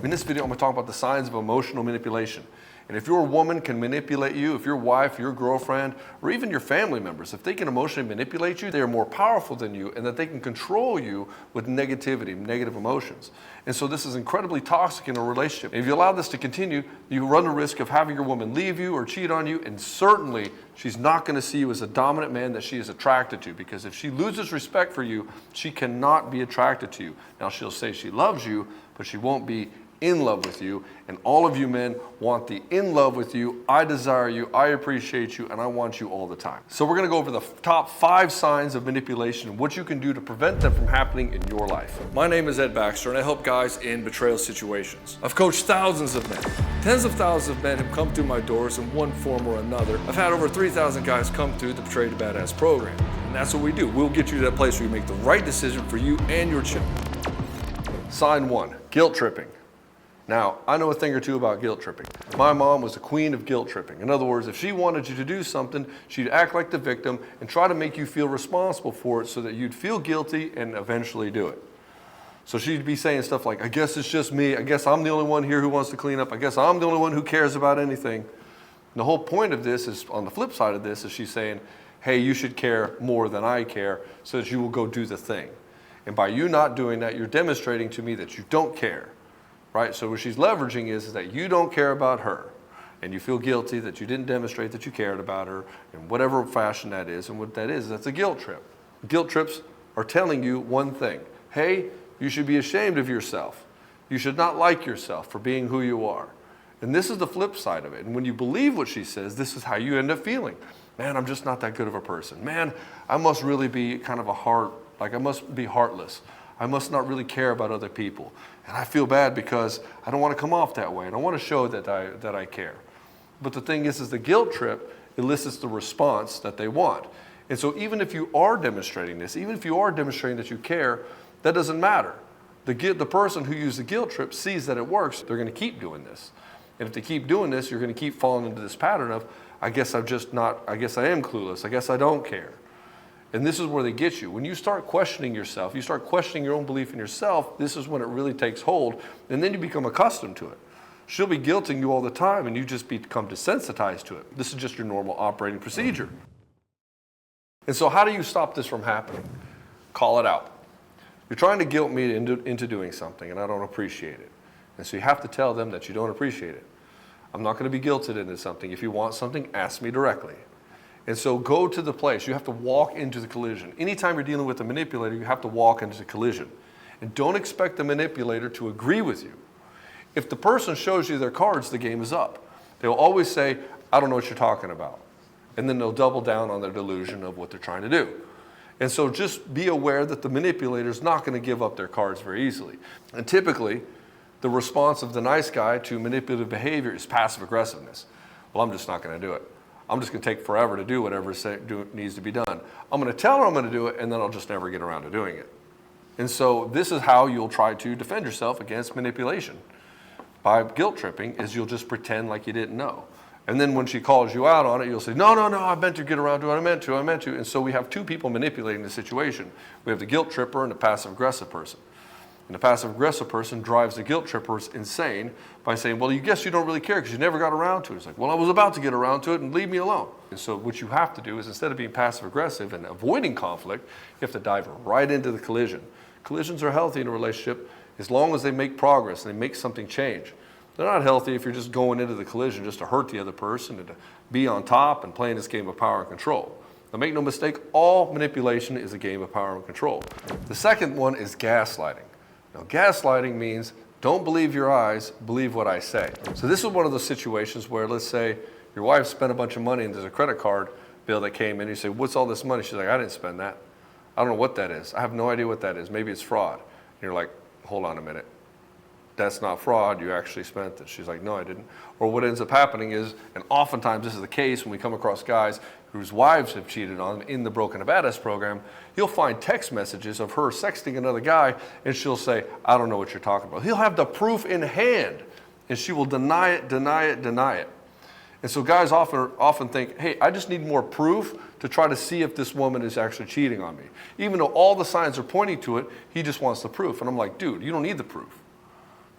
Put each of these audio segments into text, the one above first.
In this video, I'm going to talk about the signs of emotional manipulation. And if your woman can manipulate you, if your wife, your girlfriend, or even your family members, if they can emotionally manipulate you, they are more powerful than you and that they can control you with negativity, negative emotions. And so this is incredibly toxic in a relationship. And if you allow this to continue, you run the risk of having your woman leave you or cheat on you, and certainly she's not going to see you as a dominant man that she is attracted to, because if she loses respect for you, she cannot be attracted to you. Now she'll say she loves you, but she won't be in love with you. And all of you men want the in love with you. I desire you, I appreciate you, and I want you all the time. So we're going to go over the top 5 signs of manipulation and what you can do to prevent them from happening in your life. My name is Ed Baxter, and I help guys in betrayal situations. I've coached thousands of men. Tens of thousands of men have come through my doors in one form or another. I've had over 3,000 guys come through the Betrayed to Badass program. And that's what we do. We'll get you to that place where you make the right decision for you and your children. Sign 1, guilt tripping. Now, I know a thing or two about guilt tripping. My mom was the queen of guilt tripping. In other words, if she wanted you to do something, she'd act like the victim and try to make you feel responsible for it so that you'd feel guilty and eventually do it. So she'd be saying stuff like, I guess it's just me. I guess I'm the only one here who wants to clean up. I guess I'm the only one who cares about anything. And the whole point of this is, on the flip side of this, is she's saying, hey, you should care more than I care so that you will go do the thing. And by you not doing that, you're demonstrating to me that you don't care. Right? So what she's leveraging is that you don't care about her, and you feel guilty that you didn't demonstrate that you cared about her in whatever fashion that is. And what that is, that's a guilt trip. Guilt trips are telling you one thing. Hey, you should be ashamed of yourself. You should not like yourself for being who you are. And this is the flip side of it. And when you believe what she says, this is how you end up feeling. Man, I'm just not that good of a person. Man, I must really be kind of I must be heartless. I must not really care about other people. And I feel bad because I don't want to come off that way. I don't want to show that I care. But the thing is the guilt trip elicits the response that they want. And so even if you are demonstrating this, even if you are demonstrating that you care, that doesn't matter. The person who used the guilt trip sees that it works. They're going to keep doing this. And if they keep doing this, you're going to keep falling into this pattern of, I guess I am clueless. I guess I don't care. And this is where they get you. When you start questioning yourself, you start questioning your own belief in yourself, this is when it really takes hold, and then you become accustomed to it. She'll be guilting you all the time, and you just become desensitized to it. This is just your normal operating procedure. And so how do you stop this from happening? Call it out. You're trying to guilt me into doing something, and I don't appreciate it. And so you have to tell them that you don't appreciate it. I'm not going to be guilted into something. If you want something, ask me directly. And so go to the place. You have to walk into the collision. Anytime you're dealing with a manipulator, you have to walk into the collision. And don't expect the manipulator to agree with you. If the person shows you their cards, the game is up. They'll always say, I don't know what you're talking about. And then they'll double down on their delusion of what they're trying to do. And so just be aware that the manipulator is not going to give up their cards very easily. And typically, the response of the nice guy to manipulative behavior is passive aggressiveness. Well, I'm just not going to do it. I'm just going to take forever to do whatever needs to be done. I'm going to tell her I'm going to do it, and then I'll just never get around to doing it. And so this is how you'll try to defend yourself against manipulation. By guilt tripping is you'll just pretend like you didn't know. And then when she calls you out on it, you'll say, no, I meant to get around to it. I meant to. And so we have 2 people manipulating the situation. We have the guilt tripper and the passive aggressive person. And the passive-aggressive person drives the guilt trippers insane by saying, well, you guess you don't really care because you never got around to it. It's like, well, I was about to get around to it and leave me alone. And so what you have to do is, instead of being passive-aggressive and avoiding conflict, you have to dive right into the collision. Collisions are healthy in a relationship as long as they make progress and they make something change. They're not healthy if you're just going into the collision just to hurt the other person and to be on top and playing this game of power and control. Now, make no mistake, all manipulation is a game of power and control. The second one is gaslighting. Now, gaslighting means don't believe your eyes, believe what I say. So this is one of those situations where, let's say your wife spent a bunch of money and there's a credit card bill that came in. You say, what's all this money? She's like, I didn't spend that. I don't know what that is. I have no idea what that is. Maybe it's fraud. And you're like, hold on a minute. That's not fraud. You actually spent it. She's like, no, I didn't. Or what ends up happening is, and oftentimes this is the case when we come across guys whose wives have cheated on them in the Broken to Badass program, you'll find text messages of her sexting another guy, and she'll say, I don't know what you're talking about. He'll have the proof in hand, and she will deny it. And so guys often think, hey, I just need more proof to try to see if this woman is actually cheating on me. Even though all the signs are pointing to it, he just wants the proof. And I'm like, dude, you don't need the proof.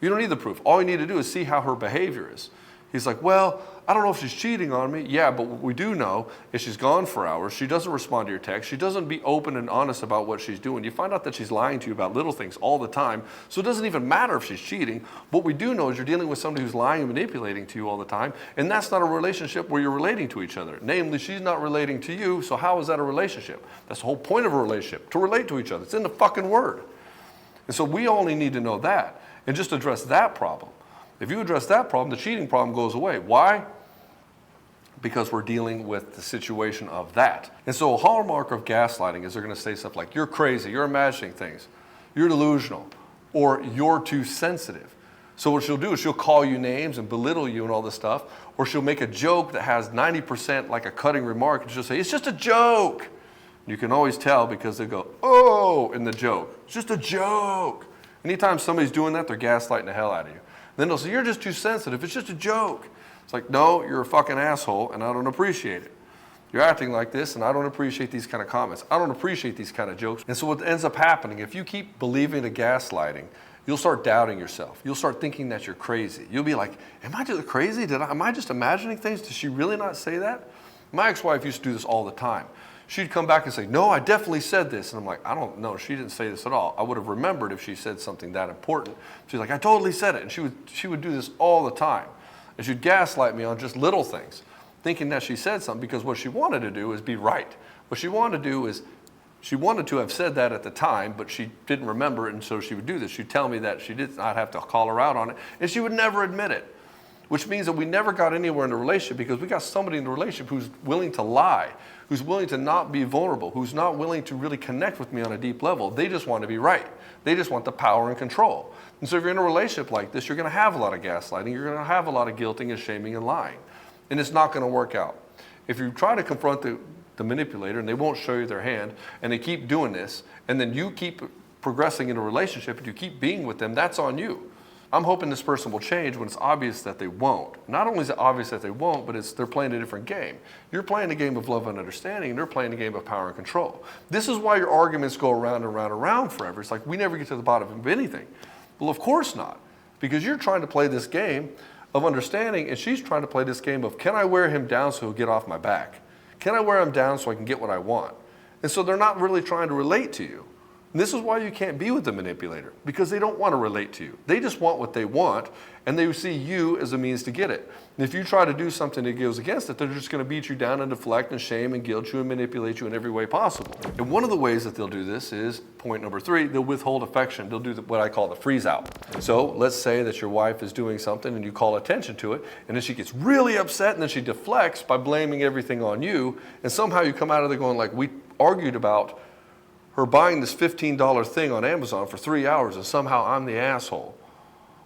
You don't need the proof. All you need to do is see how her behavior is. He's like, well, I don't know if she's cheating on me. Yeah, but what we do know is she's gone for hours. She doesn't respond to your text. She doesn't be open and honest about what she's doing. You find out that she's lying to you about little things all the time. So it doesn't even matter if she's cheating. What we do know is you're dealing with somebody who's lying and manipulating to you all the time. And that's not a relationship where you're relating to each other. Namely, she's not relating to you. So how is that a relationship? That's the whole point of a relationship, to relate to each other. It's in the fucking word. And so we only need to know that and just address that problem. If you address that problem, the cheating problem goes away. Why? Because we're dealing with the situation of that. And so a hallmark of gaslighting is they're going to say stuff like, you're crazy, you're imagining things, you're delusional, or you're too sensitive. So what she'll do is she'll call you names and belittle you and all this stuff, or she'll make a joke that has 90% like a cutting remark, and she'll say, it's just a joke. You can always tell because they go, oh, in the joke. It's just a joke. Anytime somebody's doing that, they're gaslighting the hell out of you. Then they'll say, you're just too sensitive. It's just a joke. It's like, no, you're a fucking asshole, and I don't appreciate it. You're acting like this, and I don't appreciate these kind of comments. I don't appreciate these kind of jokes. And so what ends up happening, if you keep believing the gaslighting, you'll start doubting yourself. You'll start thinking that you're crazy. You'll be like, am I just crazy? Am I just imagining things? Did she really not say that? My ex-wife used to do this all the time. She'd come back and say, no, I definitely said this. And I'm like, I don't know. She didn't say this at all. I would have remembered if she said something that important. She's like, I totally said it. And she would do this all the time. And she'd gaslight me on just little things, thinking that she said something because what she wanted to do is be right. What she wanted to do is she wanted to have said that at the time, but she didn't remember it, and so she would do this. She'd tell me that she did not have to call her out on it, and she would never admit it, which means that we never got anywhere in the relationship because we got somebody in the relationship who's willing to lie, who's willing to not be vulnerable, who's not willing to really connect with me on a deep level. They just want to be right. They just want the power and control. And so if you're in a relationship like this, you're going to have a lot of gaslighting. You're going to have a lot of guilting and shaming and lying. And it's not going to work out. If you try to confront the manipulator and they won't show you their hand and they keep doing this, and then you keep progressing in a relationship and you keep being with them, that's on you. I'm hoping this person will change when it's obvious that they won't. Not only is it obvious that they won't, but they're playing a different game. You're playing a game of love and understanding, and they're playing a game of power and control. This is why your arguments go around and around and around forever. It's like we never get to the bottom of anything. Well, of course not, because you're trying to play this game of understanding, and she's trying to play this game of, can I wear him down so he'll get off my back? Can I wear him down so I can get what I want? And so they're not really trying to relate to you. And this is why you can't be with the manipulator, because they don't want to relate to you. They just want what they want, and they see you as a means to get it. And if you try to do something that goes against it, they're just going to beat you down and deflect and shame and guilt you and manipulate you in every way possible. And one of the ways that they'll do this is, point number 3, they'll withhold affection. They'll do what I call the freeze out. So let's say that your wife is doing something and you call attention to it, and then she gets really upset, and then she deflects by blaming everything on you, and somehow you come out of there going like, we argued about her buying this $15 thing on Amazon for 3 hours and somehow I'm the asshole.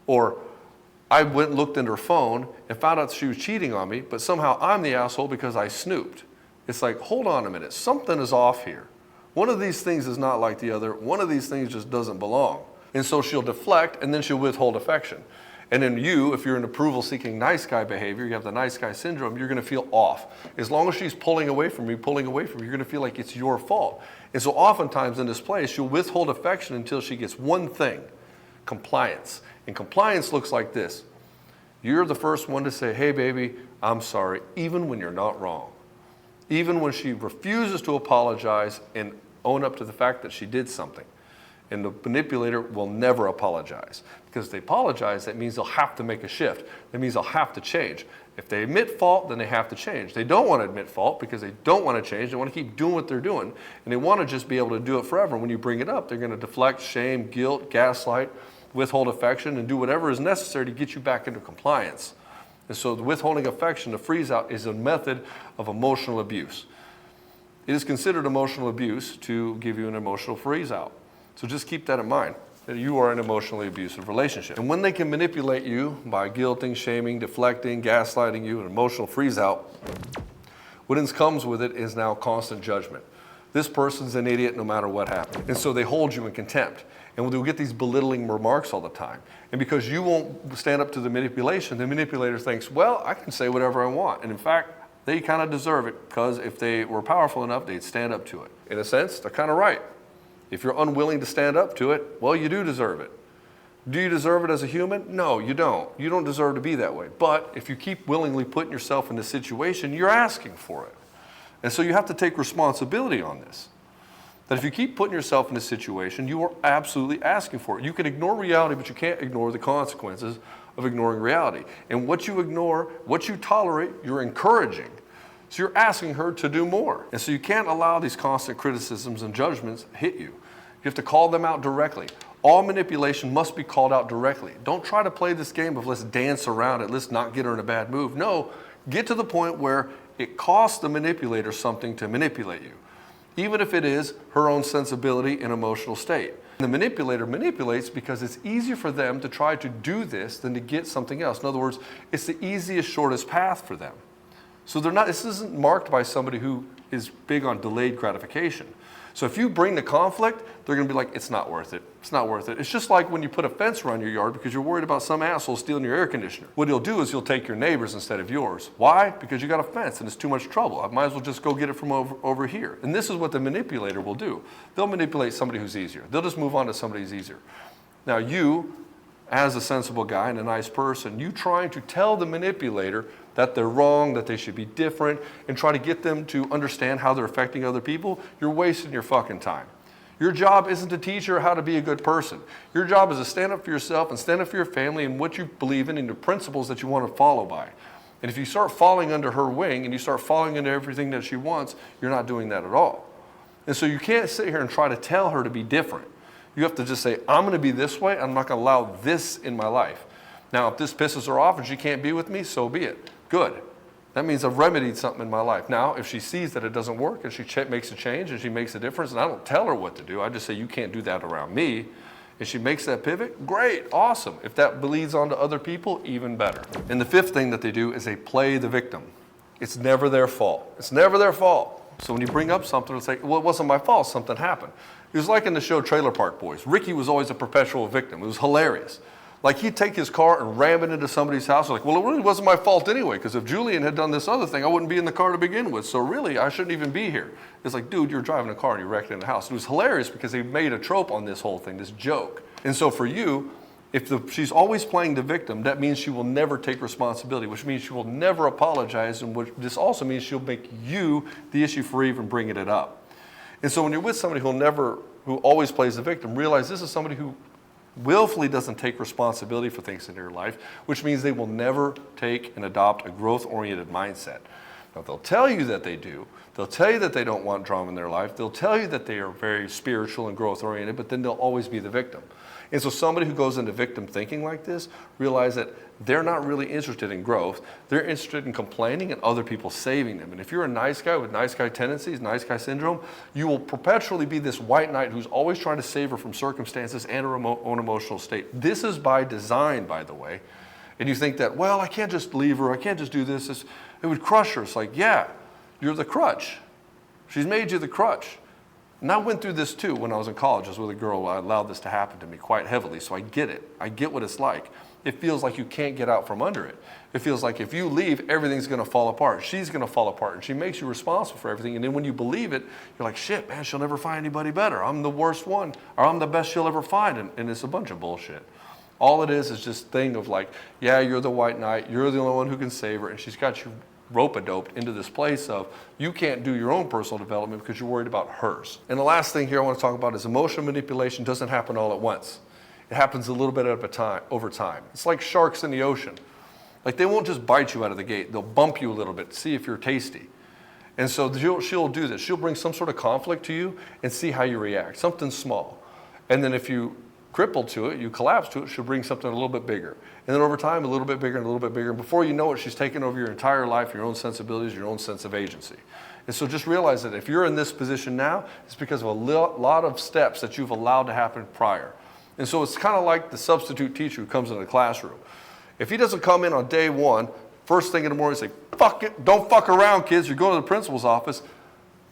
Or I went and looked into her phone and found out she was cheating on me, but somehow I'm the asshole because I snooped. It's like, hold on a minute, something is off here. One of these things is not like the other. One of these things just doesn't belong. And so she'll deflect and then she'll withhold affection. And then you, if you're in approval-seeking nice guy behavior, you have the nice guy syndrome, you're going to feel off. As long as she's pulling away from you, you're going to feel like it's your fault. And so oftentimes in this place, she'll withhold affection until she gets one thing, compliance. And compliance looks like this. You're the first one to say, hey, baby, I'm sorry, even when you're not wrong. Even when she refuses to apologize and own up to the fact that she did something. And the manipulator will never apologize. Because if they apologize, that means they'll have to make a shift. That means they'll have to change. If they admit fault, then they have to change. They don't want to admit fault because they don't want to change. They want to keep doing what they're doing. And they want to just be able to do it forever. When you bring it up, they're going to deflect, shame, guilt, gaslight, withhold affection, and do whatever is necessary to get you back into compliance. And so the withholding affection, the freeze out, is a method of emotional abuse. It is considered emotional abuse to give you an emotional freeze out. So just keep that in mind, that you are in an emotionally abusive relationship. And when they can manipulate you by guilting, shaming, deflecting, gaslighting you, an emotional freeze out, what comes with it is now constant judgment. This person's an idiot no matter what happens. And so they hold you in contempt. And they'll get these belittling remarks all the time. And because you won't stand up to the manipulation, the manipulator thinks, well, I can say whatever I want. And in fact, they kind of deserve it, because if they were powerful enough, they'd stand up to it. In a sense, they're kind of right. If you're unwilling to stand up to it, well, you do deserve it. Do you deserve it as a human? No, you don't. You don't deserve to be that way. But if you keep willingly putting yourself in this situation, you're asking for it. And so you have to take responsibility on this. That if you keep putting yourself in this situation, you are absolutely asking for it. You can ignore reality, but you can't ignore the consequences of ignoring reality. And what you ignore, what you tolerate, you're encouraging. So you're asking her to do more. And so you can't allow these constant criticisms and judgments hit you. You have to call them out directly. All manipulation must be called out directly. Don't try to play this game of let's dance around it, let's not get her in a bad mood. No, get to the point where it costs the manipulator something to manipulate you, even if it is her own sensibility and emotional state. The manipulator manipulates because it's easier for them to try to do this than to get something else. In other words, it's the easiest, shortest path for them. So this isn't marked by somebody who is big on delayed gratification. So if you bring the conflict, they're going to be like, it's not worth it. It's not worth it. It's just like when you put a fence around your yard because you're worried about some asshole stealing your air conditioner. What he'll do is he'll take your neighbor's instead of yours. Why? Because you got a fence and it's too much trouble. I might as well just go get it from over here. And this is what the manipulator will do. They'll manipulate somebody who's easier. They'll just move on to somebody who's easier. Now you, as a sensible guy and a nice person, you trying to tell the manipulator that they're wrong, that they should be different, and try to get them to understand how they're affecting other people, you're wasting your fucking time. Your job isn't to teach her how to be a good person. Your job is to stand up for yourself and stand up for your family and what you believe in and the principles that you want to follow by. And if you start falling under her wing and you start falling into everything that she wants, you're not doing that at all. And so you can't sit here and try to tell her to be different. You have to just say, I'm going to be this way. I'm not going to allow this in my life. Now, if this pisses her off and she can't be with me, so be it. Good. That means I've remedied something in my life. Now, if she sees that it doesn't work and she makes a change and she makes a difference, and I don't tell her what to do, I just say, you can't do that around me. If she makes that pivot, great, awesome. If that bleeds onto other people, even better. And the fifth thing that they do is they play the victim. It's never their fault. It's never their fault. So when you bring up something, it's like, well, it wasn't my fault, something happened. It was like in the show Trailer Park Boys. Ricky was always a perpetual victim. It was hilarious. Like he'd take his car and ram it into somebody's house. Like, well, it really wasn't my fault anyway, because if Julian had done this other thing, I wouldn't be in the car to begin with. So really, I shouldn't even be here. It's like, dude, you're driving a car and you wrecked it in the house. It was hilarious because they made a trope on this whole thing, this joke. And so for you, if she's always playing the victim, that means she will never take responsibility, which means she will never apologize, and this also means she'll make you the issue for even bringing it up. And so when you're with somebody who always plays the victim, realize this is somebody who willfully doesn't take responsibility for things in their life, which means they will never take and adopt a growth-oriented mindset. Now, they'll tell you that they do. They'll tell you that they don't want drama in their life. They'll tell you that they are very spiritual and growth-oriented, but then they'll always be the victim. And so somebody who goes into victim thinking like this, realize that they're not really interested in growth. They're interested in complaining and other people saving them. And if you're a nice guy with nice guy tendencies, nice guy syndrome, you will perpetually be this white knight who's always trying to save her from circumstances and her own emotional state. This is by design, by the way. And you think that, well, I can't just leave her. I can't just do this. It would crush her. It's like, yeah, you're the crutch. She's made you the crutch. And I went through this too when I was in college. I was with a girl. I allowed this to happen to me quite heavily, so I get it. I get what it's like. It feels like you can't get out from under it. It feels like if you leave, everything's going to fall apart. She's going to fall apart, and she makes you responsible for everything. And then when you believe it, you're like, shit, man, she'll never find anybody better. I'm the worst one, or I'm the best she'll ever find. And it's a bunch of bullshit. All it is just a thing of like, yeah, you're the white knight. You're the only one who can save her, and she's got you rope-a-doped into this place of you can't do your own personal development because you're worried about hers. And the last thing here I want to talk about is emotional manipulation doesn't happen all at once. It happens a little bit at a time, over time. It's like sharks in the ocean. Like they won't just bite you out of the gate. They'll bump you a little bit to see if you're tasty. And so she'll do this. She'll bring some sort of conflict to you and see how you react, something small. And then if you cripple to it, you collapse to it, she'll bring something a little bit bigger. And then over time, a little bit bigger and a little bit bigger. And before you know it, she's taken over your entire life, your own sensibilities, your own sense of agency. And so just realize that if you're in this position now, it's because of a lot of steps that you've allowed to happen prior. And so it's kind of like the substitute teacher who comes into the classroom. If he doesn't come in on day one, first thing in the morning, say, fuck it, don't fuck around, kids, you're going to the principal's office,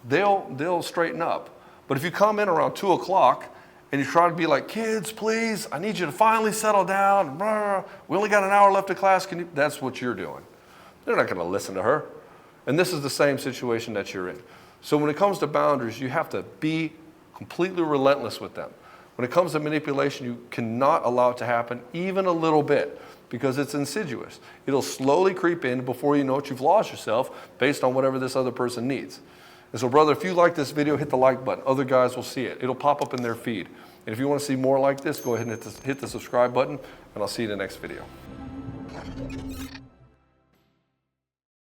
they'll straighten up. But if you come in around 2 o'clock, and you try to be like, kids, please, I need you to finally settle down. We only got an hour left of class. That's what you're doing. They're not going to listen to her. And this is the same situation that you're in. So when it comes to boundaries, you have to be completely relentless with them. When it comes to manipulation, you cannot allow it to happen even a little bit, because it's insidious. It'll slowly creep in. Before you know it, you've lost yourself based on whatever this other person needs. And so, brother, if you like this video, hit the like button. Other guys will see it. It'll pop up in their feed. And if you want to see more like this, go ahead and hit the subscribe button, and I'll see you in the next video.